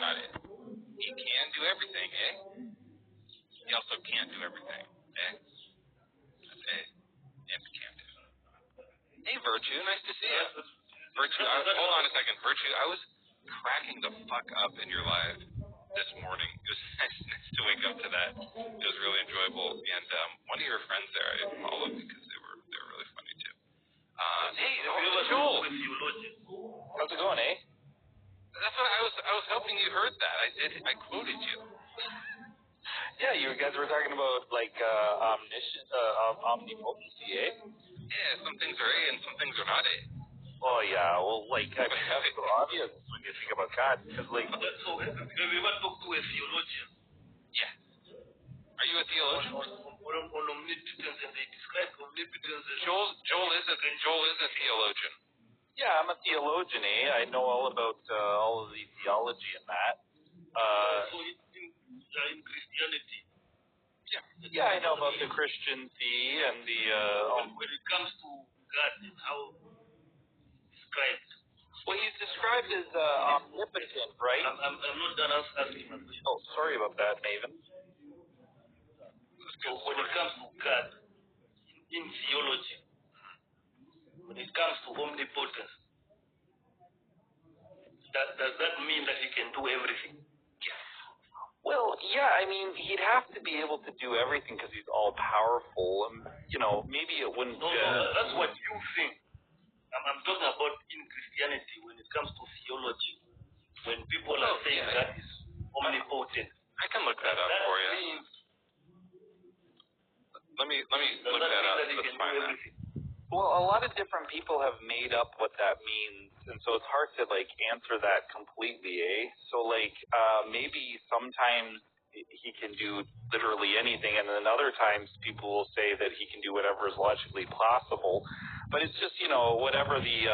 not it. He can do everything, eh? He also can't do everything, eh? That's A. And can't do. Hey, Virtue, nice to see you. Virtue, hold on a second. Virtue, I was cracking the fuck up in your live this morning. It was nice to wake up to that. It was really enjoyable. And one of your friends there, I followed because they were really funny too. Hey, Joel. How's it going, eh? That's what I was hoping you heard that. I quoted you. Yeah, you guys were talking about like omnipotency, eh? Yeah, some things are A and some things are not A. Oh yeah, well, like I mean, that's so obvious when you think about God, because like. So have you ever talked to a theologian? Yeah. Are you a theologian? On omnipotence, and they describe omnipotence as Joel is a theologian. Yeah, I'm a theologian, eh? I know all about all of the theology and that. So in Christianity. Yeah, I know about the Christian thee and the. When it comes to God and how described. Well, he's described as omnipotent, right? I'm not done asking my question. Oh, sorry about that, Maven. So when it comes to God in theology, when it comes to omnipotence, does that mean that he can do everything? Well, yeah, I mean, he'd have to be able to do everything because he's all-powerful, and, you know, maybe it wouldn't... No, that's what you think. I'm talking about in Christianity, when it comes to theology, when people are saying that is omnipotent. I can look that up for you. Let me look that up. Let's find that. Well, a lot of different people have made up what that means, and so it's hard to, like, answer that completely, eh? So, like, maybe sometimes he can do literally anything, and then other times people will say that he can do whatever is logically possible. But it's just, you know, whatever the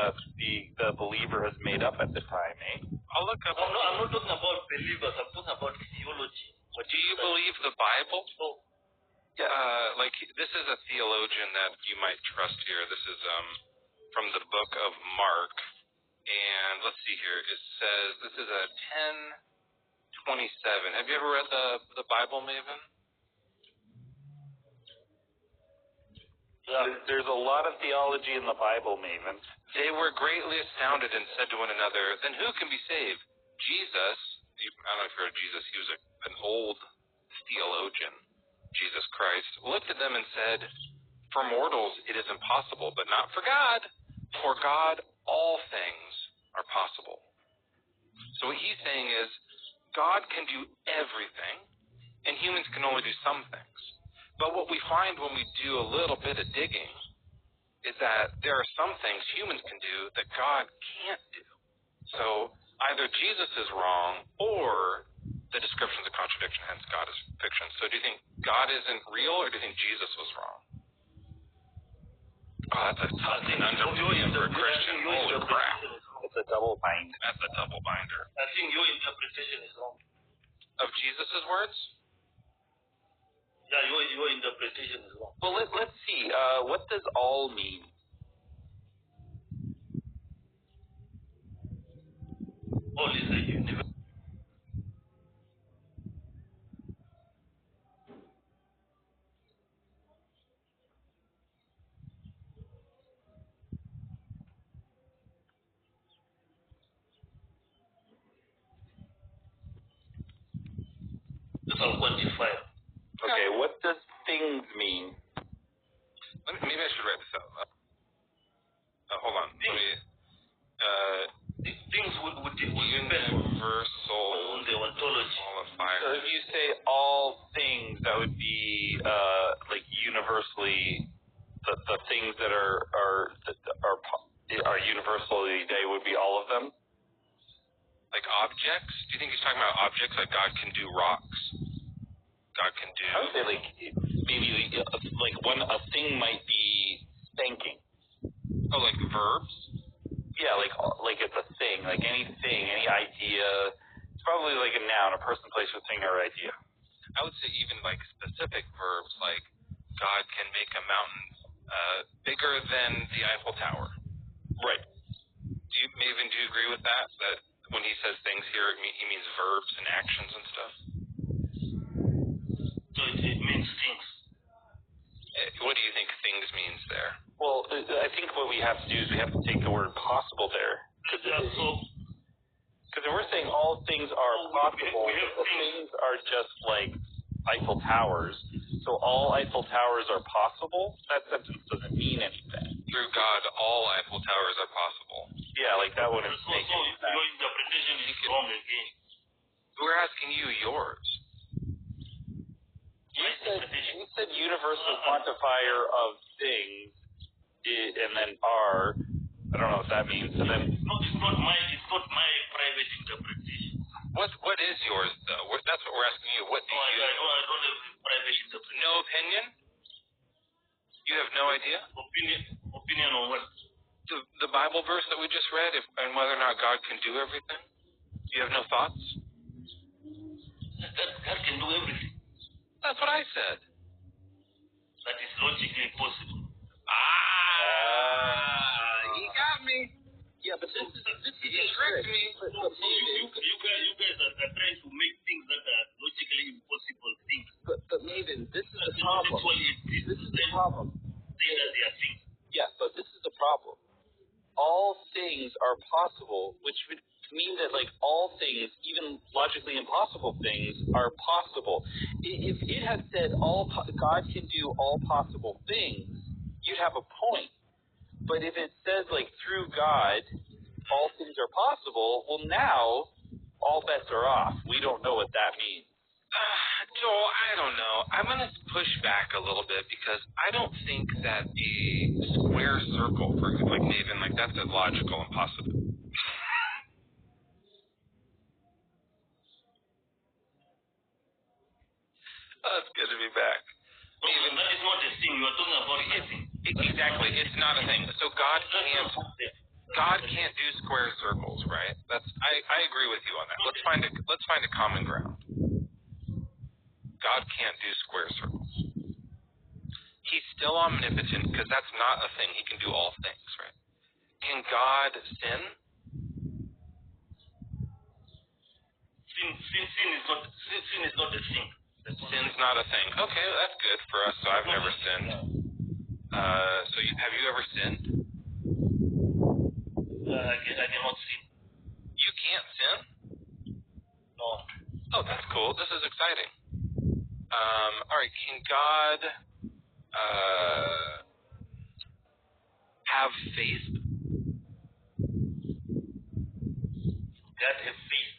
believer has made up at the time, eh? I'll look up. No, I'm not talking about believers. I'm talking about theology. Do you believe the Bible? Oh. Yeah. Like, this is a theologian that you might trust here. This is from the book of Mark. And let's see here. It says, this is a 10:27. Have you ever read the Bible, Maven? Yeah, there's a lot of theology in the Bible, Maven. They were greatly astounded and said to one another, then who can be saved? Jesus, I don't know if you heard of Jesus, he was an old theologian, Jesus Christ, looked at them and said, for mortals it is impossible, but not for God. For God all things are possible. So what he's saying is, God can do everything, and humans can only do some things. But what we find when we do a little bit of digging is that there are some things humans can do that God can't do. So either Jesus is wrong or the description's a contradiction, hence God is fiction. So do you think God isn't real, or do you think Jesus was wrong? Oh, that's a tough conundrum for a Christian. Holy crap. It's a double bind. That's a double binder. I think your interpretation is wrong. Of Jesus' words? Yeah, your interpretation is wrong. Well, let's see. What does all mean? All is a universe. I'll quantify. Okay, what does things mean? Maybe I should write this out. Hold on. Things would universal on the ontology. qualifier. So if you say all things, that would be like universally the things that are universally, they would be all of them. Like objects? Do you think he's talking about objects? Like God can do rocks? God can do... I would say like maybe like a thing might be thinking. Oh, like verbs? Yeah, like it's a thing, like anything, any idea. It's probably like a noun, a person, place, or thing, or idea. I would say even like specific verbs, like God can make a mountain bigger than the Eiffel Tower. Right. Do you agree with that? That when he says things here, he means verbs and actions and stuff. So it means things. What do you think things means there? Well, I think what we have to do is we have to take the word possible there. Because if we're saying all things are possible, the things are just like Eiffel Towers. So all Eiffel Towers are possible? That sentence doesn't mean anything. Through God, all Eiffel Towers are possible. Yeah, like that wouldn't make So any sense. your interpretation is wrong again. We're asking you yours. You said universal quantifier of things, and then are. I don't know what that means. And then It's not my private interpretation. What is yours though? That's what we're asking you. What do you? I don't have a private interpretation. No opinion? You have no idea? Opinion on what? The Bible verse that we just read, and whether or not God can do everything. You have no thoughts? God can do everything. That's what I said. That is logically possible. He got me. yeah, but this He tricked me. So you guys are trying to make things that are logically impossible things. But Maven, this is the That problem. actually exist. This is the problem. Say that they are things. Yeah, but this is the problem. All things are possible, which would mean that like all things, even logically impossible things, are possible. If it had said God can do all possible things, you'd have a point. But if it says like through God, all things are possible, well now all bets are off. We don't know what that means. Joel, I don't know. I'm going to push back a little bit because I don't think that a square circle, for like Maven, like that's illogical and possible. That's good to be back. Maven, that is not a thing. You are talking about a thing. Exactly, it's not a thing. So God can't do square circles, right? I agree with you on that. Let's find a common ground. God can't do square circles. He's still omnipotent because that's not a thing. He can do all things, right? Can God sin? Sin is not a thing. Sin's not a thing. Okay, that's good for us. So I've never sinned. Have you ever sinned? I cannot sin. You can't sin? No. Oh, that's cool. This is exciting. All right. Can God have faith? God have faith.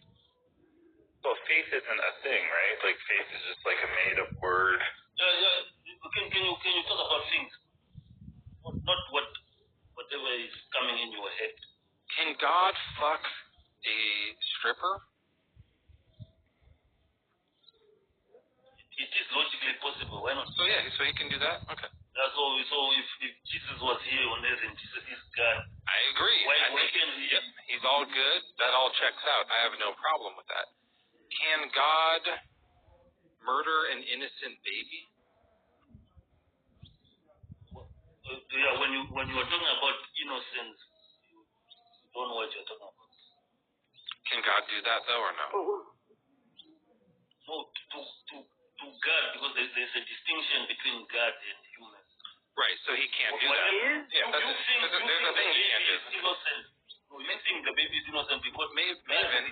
So faith isn't a thing, right? Like faith is just like a made-up word. Yeah. Can you talk about things? Not whatever is coming in your head. Can God fuck a stripper? It is logically possible. Why not? So yeah, so he can do that. Okay. So if Jesus was here on earth and Jesus is God, I agree. Why can't he? Yep, he's all good. That all checks out. I have no problem with that. Can God murder an innocent baby? Yeah, when you are talking about innocence, you don't know what you're talking about. Can God do that though, or no? No, to God, because there's a distinction between God and humans. Right, so he can't do that. Yeah, there's a thing he can't do. Innocent. No, you think the baby is innocent because Maven,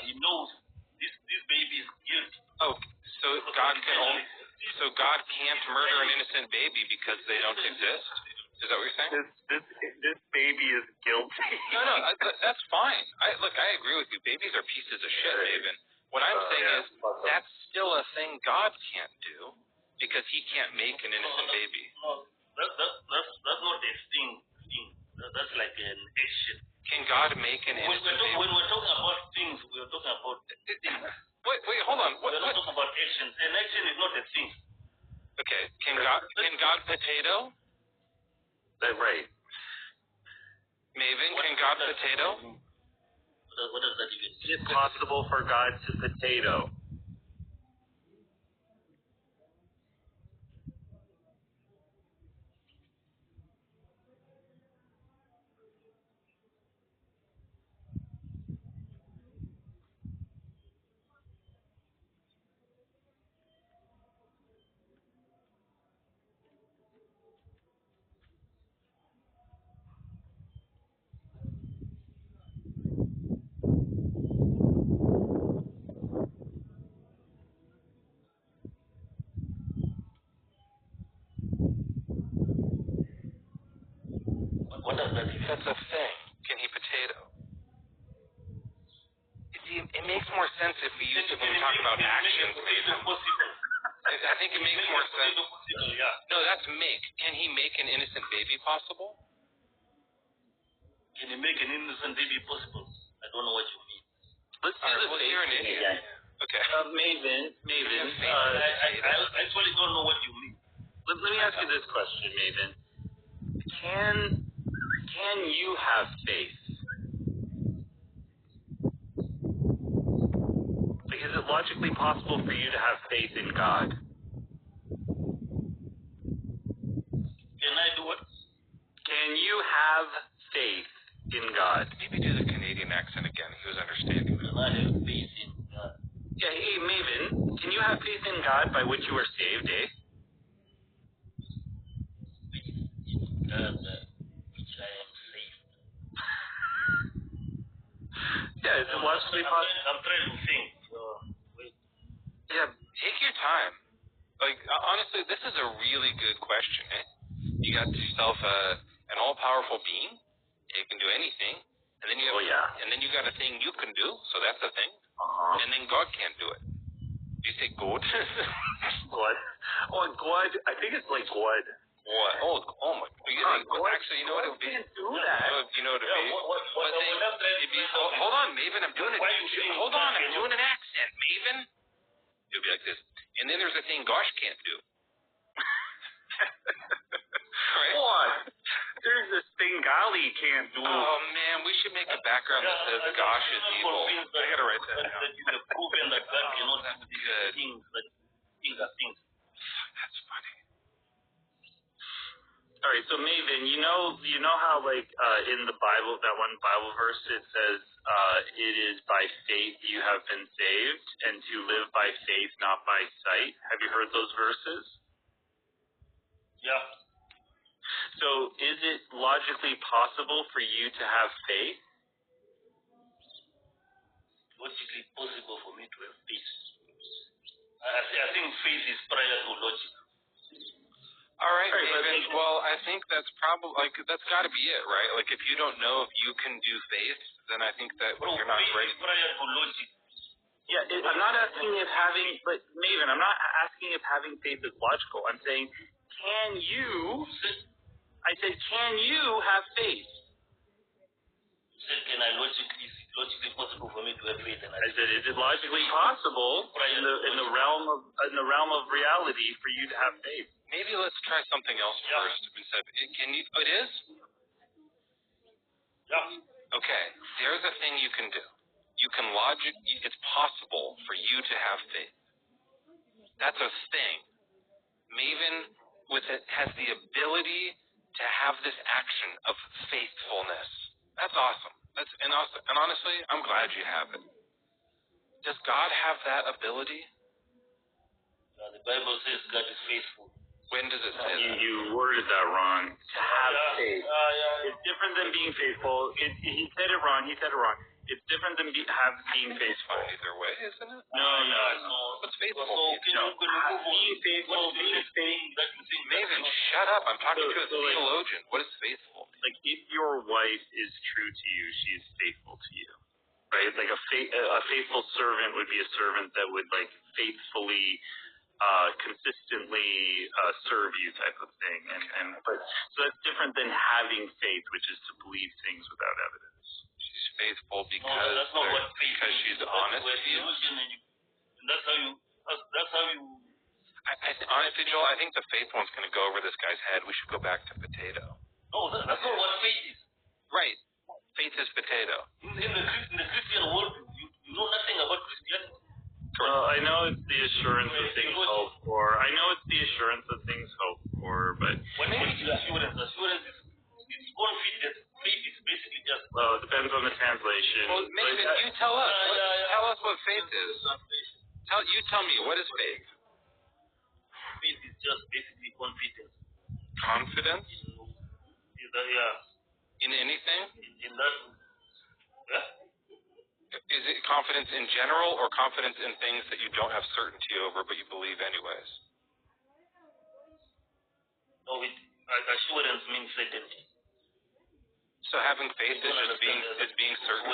he knows this baby is guilty. Oh, so God can't murder an innocent baby because they don't exist? Is that what you're saying? This baby is guilty. No, that's fine. I agree with you. Babies are pieces of shit, Maven. What I'm saying is that's still a thing God can't do because he can't make an innocent baby. No, that's not a thing. That's like an action. Can God make an innocent baby? When we're talking about things, we're talking about things. Wait, hold on. We're not talking about actions. An action is not a thing. Okay, can God potato? That's right. Maven, can God potato? What does that even mean? Is it possible for God to potato? that he That's a thing. Can he potato? It makes more sense if we use it when we talk about actions, Maven. I think it makes more sense. No, that's make. Can he make an innocent baby possible? Can you make an innocent baby possible? I don't know what you mean. Let's do the faith you're an thing idiot. again. Okay. Maven, I actually don't know what you mean. let me ask you this question, Maven. Can you have faith? Like, is it logically possible for you to have faith in God? Can I do what? Can you have faith in God? Maybe do the Canadian accent again. He was understanding that. Can I have faith in God? Yeah, hey, Maven, can you have faith in God by which you are saved, eh? God, which I am saved. Yeah, is it logically possible? I'm trying to think. Wait. Yeah. Take your time. Like, honestly, this is a really good question, eh? You got yourself an all-powerful being. It can do anything. And then you have, and then you got a thing you can do, so that's a thing. And then God can't do it. Do you say God? God. Oh, God. I think it's like God. What? Oh my. Actually, you know what it would be? Can't do that. You know what it would be? Hold on, Maven. I'm doing it. Hold on. I'm doing an accent, Maven. It would be like this. And then there's a thing Gosh can't do. Right? What? There's this thing Gali can't do. Oh man, we should make a background that says Gosh is evil. I gotta write that down. You have proven that God cannot do Good. things are things. That's funny. All right, so Maven, you know how like in the Bible, that one Bible verse, it says it is by faith you have been saved, and to live by faith, not by sight. Have you heard those verses? Yeah. So is it logically possible for you to have faith? Logically possible for me to have faith. I think faith is prior to logic. All right, Maven. Well, I think that's probably that's got to be it, right? Like, if you don't know if you can do faith, then I think that you're not faith ready. is prior to logic. Yeah, I'm not asking if having, but Maven, I'm not asking if having faith is logical. I'm saying, can you have faith? You said, can I logically, is it logically possible for me to have faith? And I said, is it logically possible in the realm of reality for you to have faith? Maybe let's try something else first. Instead, can you? It is. Yeah. Okay. There's a thing you can do. You can it's possible for you to have faith. That's a thing. Maven has the ability to have this action of faithfulness. That's awesome. And honestly, I'm glad you have it. Does God have that ability? The Bible says God is faithful. When does it say that? You worded that wrong. To have faith. It's different than being faithful. He said it wrong. It's different than being faithful. Either way, isn't it? No. What's faithful? Being faithful. Maven, shut up. I'm talking to a theologian. What is faithful? Like, if your wife is true to you, she is faithful to you. Right? Like a faithful servant would be a servant that would like faithfully consistently serve you type of thing. But so that's different than having faith, which is to believe things without evidence. She's faithful because she's honest with you. That's how you. Honestly, Joel, I think the faith one's going to go over this guy's head. We should go back to potato. No, that's not what faith is. Right. Faith is potato. In the Christian world, you know nothing about Christianity. Well, I know it's the assurance of things hoped for. But what is assurance? Assurance is confidence. Faith is basically just. Well, it depends on the translation. Well, maybe you tell us. Tell us what faith is. Tell me, what is faith? Faith is just basically confidence. Confidence? Yeah. In anything? In that. Yeah. Is it confidence in general or confidence in things that you don't have certainty over but you believe anyways? No, assurance means certainty. So having faith is just being certain.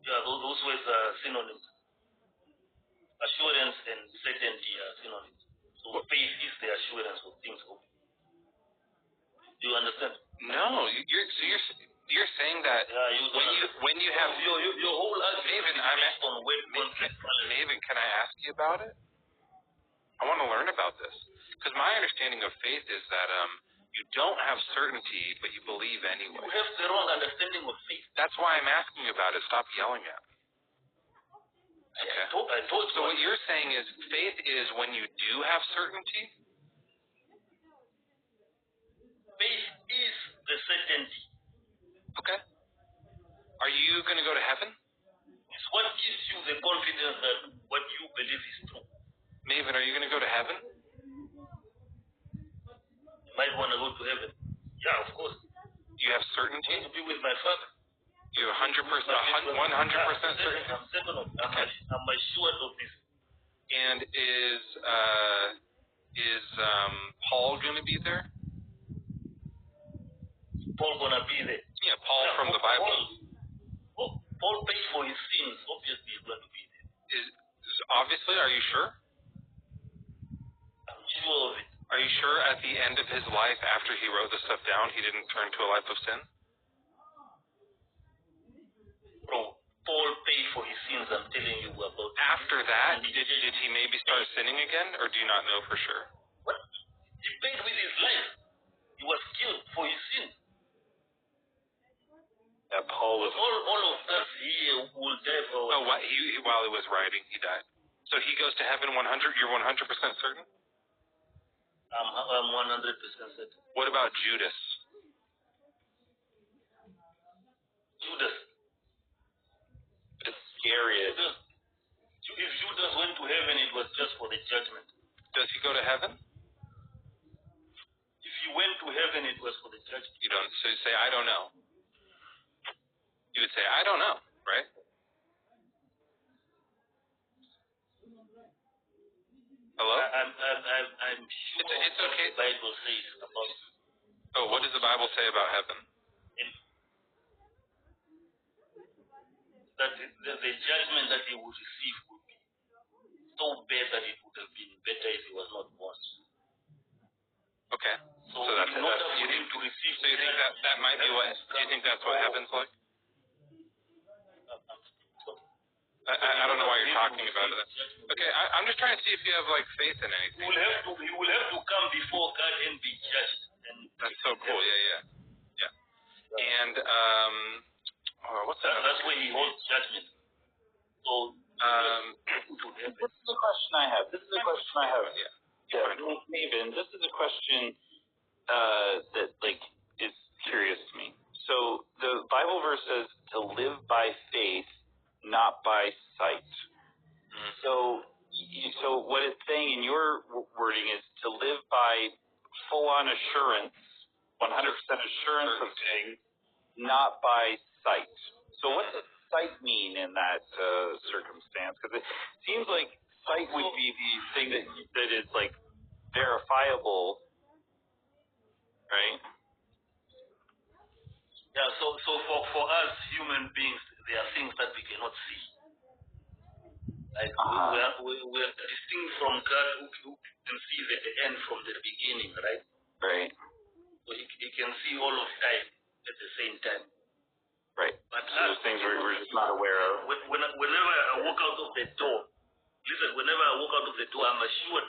Those words are synonyms. Assurance and certainty are synonyms. So faith is the assurance of things hoped. Do you understand? No, you're saying that when you have your whole argument Maven, on word concept. Maven, can I ask you about it? I want to learn about this because my understanding of faith is that you don't have certainty, but you believe anyway. You have the wrong understanding of faith. That's why I'm asking about it. Stop yelling at me. Okay. I told so what you're saying is faith is when you do have certainty? Faith is the certainty. Okay. Are you going to go to heaven? It's what gives you the confidence that what you believe is true. Maven, are you going to go to heaven? You might want to go to heaven. Yeah, of course. You have certainty? To be with my father. You're 100% certain? I'm certain of it. I'm assured of this. And is Paul going to be there? Paul going to be there? Yeah, Paul from the Bible. Paul paid for his sins. Obviously, he's going to be there. Obviously, are you sure? I'm sure of it. Are you sure at the end of his life, after he wrote the stuff down, he didn't turn to a life of sin? Bro, Paul paid for his sins, I'm telling you about. After that, did he maybe start sinning again, or do you not know for sure? What? He paid with his life. He was killed for his sins. That Paul was... All of us here will die for... Oh, while he was writing, he died. So he goes to heaven 100, you're 100% certain? I'm 100% certain. What about Judas? Judas. It's scary. If Judas went to heaven, it was just for the judgment. Does he go to heaven? If he went to heaven, it was for the judgment. You don't. So you say, I don't know. You would say, I don't know, right? Hello? I'm sure it's okay. what the Bible says about... Oh, what does the Bible say about heaven? That the judgment that he would receive would be so bad that it would have been better if he was not born. Okay. So that's in order for him to receive... So you think that might be what... Do you think that's what heaven's like? I don't know why you're talking about it. Okay, I'm just trying to see if you have, like, faith in anything. You will have to come before God and be judged. And that's so cool, yeah. And, what's that? That's when he holds judgment. So, this is a question I have. Yeah, Maven, this is a question that, like, is curious to me. So, the Bible verse says to live by faith, not by sight. So what it's saying in your wording is to live by full-on assurance, 100% assurance of things, not by sight. So what does sight mean in that circumstance? Because it seems like sight would be the thing that is like verifiable, right? Yeah. So for us human beings, there are things that we cannot see. Like we are distinct from God who can see the end from the beginning, right? Right. So he can see all of time at the same time. Right. But so those things we're just not aware of. Whenever I walk out of the door, whenever I walk out of the door, I'm assured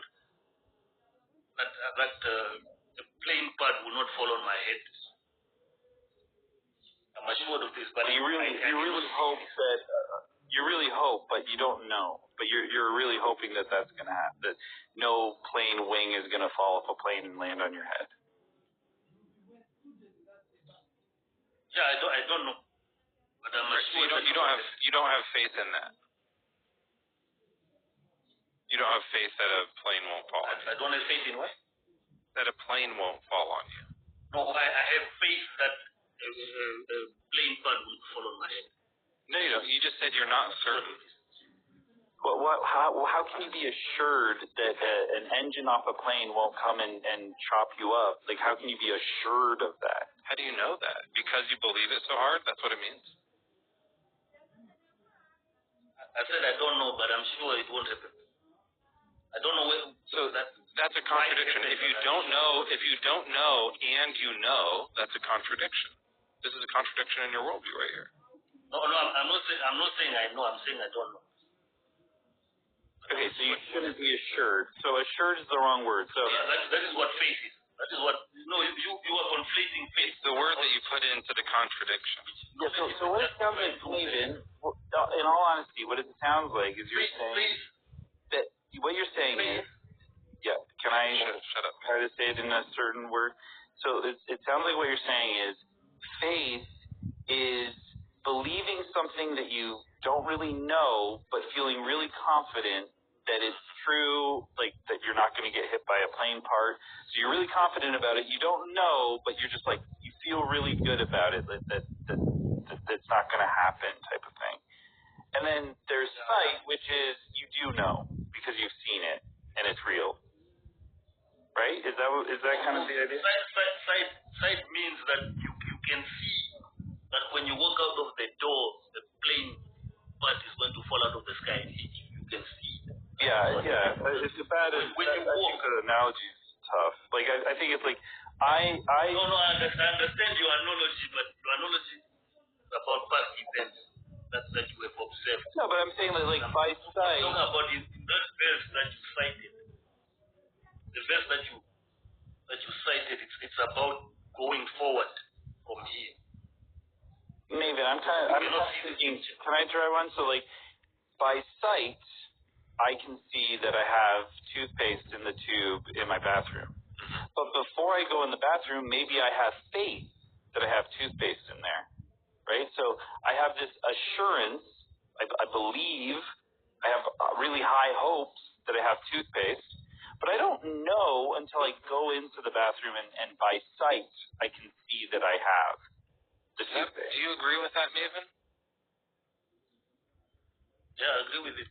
that a plane pad will not fall on my head. I'm assured of this, but you really hope that you really hope, but you don't know. But you're really hoping that that's going to happen. That no plane wing is going to fall off a plane and land on your head. Yeah, I don't know, but I'm assured. So you don't have faith in that. You don't have faith that a plane won't fall on you. I don't have faith in what? That a plane won't fall on you. No, I have faith that a plane pad will fall on my head. No, you don't. You just said you're not certain. Well, how can you be assured that an engine off a plane won't come and chop you up? Like, how can you be assured of that? How do you know that? Because you believe it so hard? That's what it means? I said I don't know, but I'm sure it won't happen. I don't know where. So that's a contradiction. If you don't know and you know, that's a contradiction. This is a contradiction in your worldview right here. No, I'm not saying I know. I'm saying I don't know. Okay, so you shouldn't be assured. So assured is the wrong word. So that is what faith is. That is what. No, you are conflating faith. It's the word that you put into the contradiction. Yeah. So what it sounds like, Nathan, in all honesty, what it sounds like is you're saying that what you're saying is. Yeah. Can I shut up? Try to say it in a certain word? So it sounds like what you're saying is faith is believing something that you don't really know, but feeling really confident that it's true, like that you're not going to get hit by a plane part. So you're really confident about it. You don't know, but you're just like, you feel really good about it, that's not going to happen type of thing. And then there's sight, which is you do know because you've seen it and it's real. Right? Is that kind of the idea? Sight means that you can see that when you walk out of the door, the plane part is going to fall out of the sky. You can see. Yeah. It's bad. When you walk, the analogy is tough. Like I think it's like I. No, I understand your analogy, but your analogy is about past events that you have observed. No, but I'm saying that like by sight. I'm talking about that verse that you cited. The verse that you cited, it's about going forward from here. Maybe I'm thinking. Can I try one? So like by sight, I can see that I have toothpaste in the tube in my bathroom. But before I go in the bathroom, maybe I have faith that I have toothpaste in there, right? So I have this assurance, I believe, I have really high hopes that I have toothpaste, but I don't know until I go into the bathroom and by sight, I can see that I have the toothpaste. Do you agree with that, Maven? Yeah, I agree with it.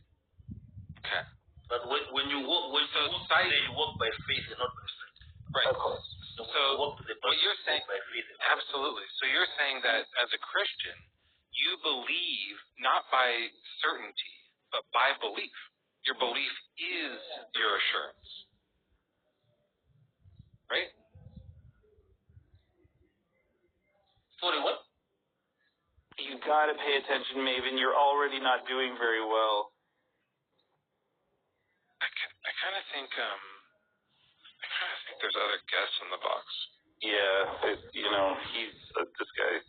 Okay. But when you walk, you walk by faith and not by sight. Right. Of course. So what you're saying, by faith absolutely. So you're saying that as a Christian, you believe not by certainty, but by belief. Your belief is your assurance. Right? Sorry, what? You got to pay attention, Maven. You're already not doing very well. I kind of think there's other guests in the box. Yeah, he's this guy.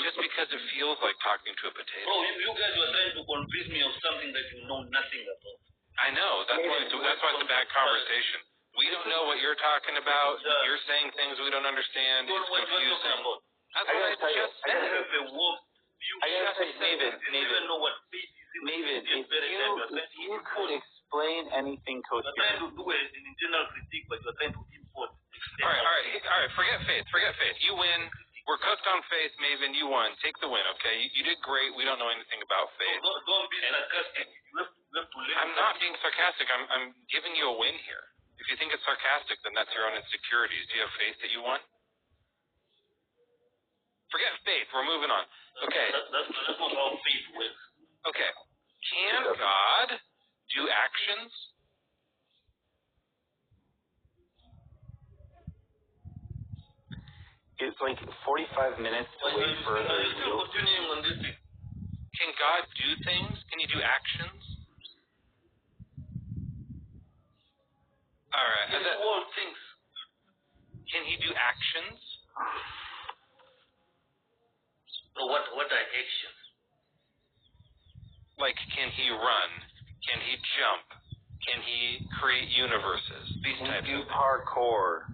Just because it feels like talking to a potato. Oh, you guys were trying to convince me of something that you know nothing about. I know. That's why it's a bad conversation. We don't know what you're talking about. You're saying things we don't understand. It's confusing. That's what I just said. I gotta say, Maven, if you could explain anything coherently. You're trying to do an internal critique, but you're trying to import. All right. Forget faith. You win. We're cooked on faith, Maven. You won. Take the win, okay? You did great. We don't know anything about faith. Don't be sarcastic. You have to learn. I'm not being sarcastic. I'm giving you a win here. If you think it's sarcastic, then that's your own insecurities. Do you have faith that you won? Forget faith. We're moving on. Okay. That's not how faith works. Okay. Can God do actions? It's like 45 minutes to wait for a still continuing on this thing. Can God do things? Can he do actions? All right. All things. Can he do actions? So what are actions? Like, can he run? Can he jump? Can he create universes? These types of things. Parkour.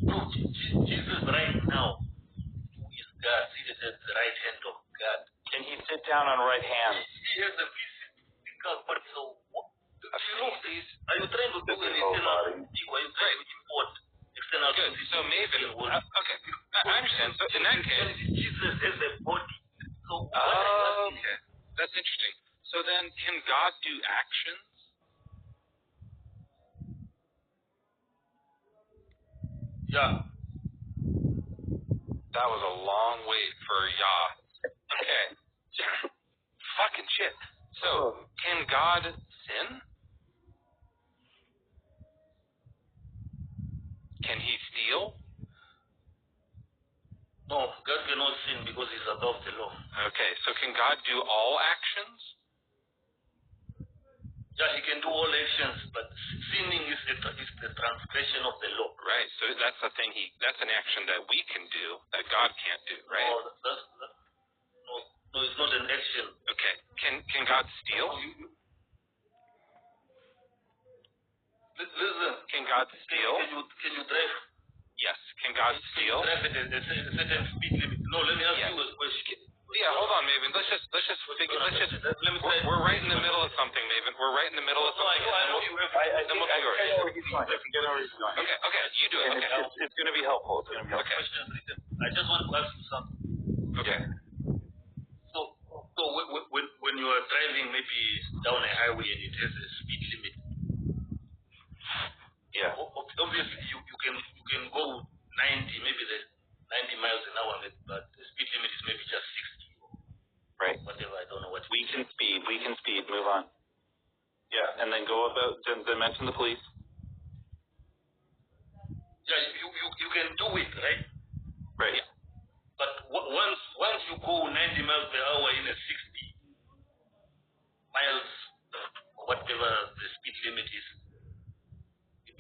No, Jesus right now, who is God, seated at the right hand of God. Can he sit down on right hands? He has a physical body. So what? Are you trying to do an internal critique? Are you trying to import external Good. So Maven, okay, I understand. So in that case, Jesus has a body. So okay, that's interesting. So then, can God do actions? Yeah. That was a long wait for Yah. Okay. Fucking shit. So, can God sin? Can he steal? No, God cannot sin because he's above the law. Okay, so can God do all actions? Yeah, he can do all actions, but sinning is the transgression of the law. Right, so that's the thing. That's an action that we can do that God can't do, right? No, it's not an action. Okay, can God steal? Listen. Can God steal? Can you drive? Yes. Can God steal? Drive at a certain speed limit. No, let me ask you a question. Yeah, hold on, Maven. Let's just figure. We're right in the middle of something, Maven. We're right in the middle of something. I know where he's going. Okay, you do it. Okay. It's going to be helpful. Okay. I just want to ask you something. Okay. So when you are driving maybe down a highway and it has a speed limit. Yeah. Obviously, you can go 90, maybe the 90 miles an hour, but the speed limit is maybe just 60. Right. Whatever, I don't know what. We can speed. Move on. Yeah, and then go about. Then mention the police. Yeah, you can do it, right? Right. Yeah. But once you go 90 miles per hour in a 60 miles, whatever the speed limit is.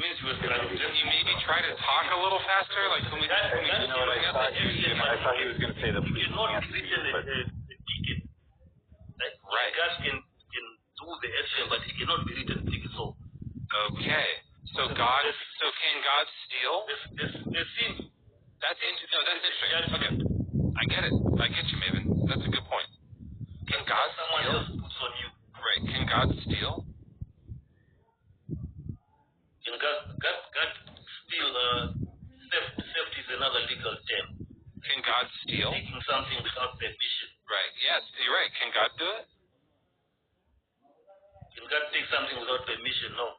Means you have Can you maybe try to talk a little faster? Like, can we I thought he was going to say the police cannot can't written speed, but... a ticket. Like, right. God can do the action, but he cannot be written ticket. So. Okay. So can God steal? The sin. That's interesting. Okay. I get it. I get you, Maven. That's a good point. Can God someone steal? Else puts on you. Right. Can God steal? Can God steal? Theft is another legal term. Can God steal? Taking something without permission. Right. Yes, you're right. Can God do it? Can God take something without permission? No.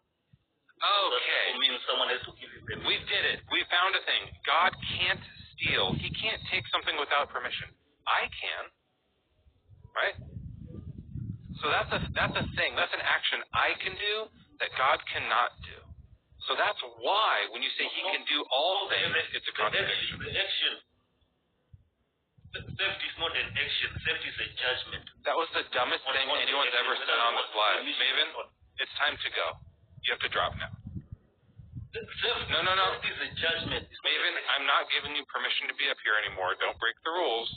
Okay. That means someone has to give you permission. We did it. We found a thing. God can't steal. He can't take something without permission. I can. Right? So that's a thing. That's an action I can do that God cannot do. So that's why when you say he can do all things, it's a contradiction. The action. Theft is not an action. Theft is a judgment. That was the dumbest thing anyone's ever said on this live. Maven, it's time to go. You have to drop now. Theft is a judgment. Maven, I'm not giving you permission to be up here anymore. Don't break the rules.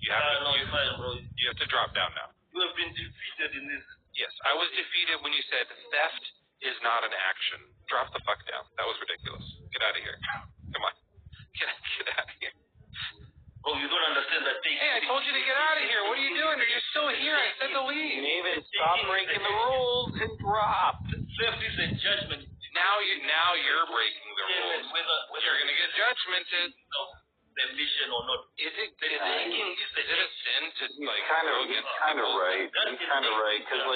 You have to drop down now. You have been defeated in this. Yes, I was defeated when you said theft is not an action. Drop the fuck down. That was ridiculous. Get out of here. Come on. Get out of here. Oh, you don't understand that thing. Hey, I told you to get out of here. What are you doing? You're still here. I said to leave. Maven, stop breaking the rules and drop. Theft is a judgment. Now you're breaking the rules. You're going to get judgmented. No, permission or not. Is it a sin to like go against kind of right. He's kind of right because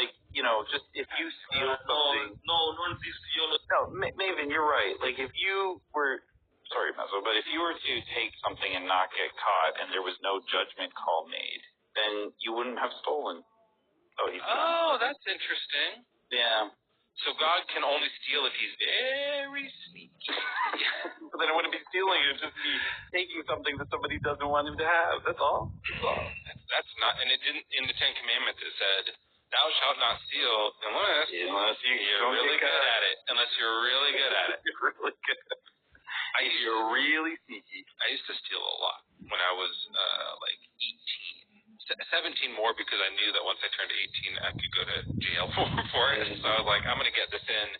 just if you steal something. No, steal. No, Maven, you're right. Like if you were. Sorry, Mezzo, but if you were to take something and not get caught and there was no judgment call made, then you wouldn't have stolen. Oh, that's interesting. Yeah. So God can only steal if he's very sneaky. But then it wouldn't be stealing, it would just be taking something that somebody doesn't want him to have. That's all. That's not, and it didn't, in the Ten Commandments it said, thou shalt not steal unless you're really good at it. Unless you're really good at it. You're really good at it. You're really sneaky. I used to steal a lot when I was 18. 17 more because I knew that once I turned 18 I could go to jail for it. So I was like, I'm going to get this in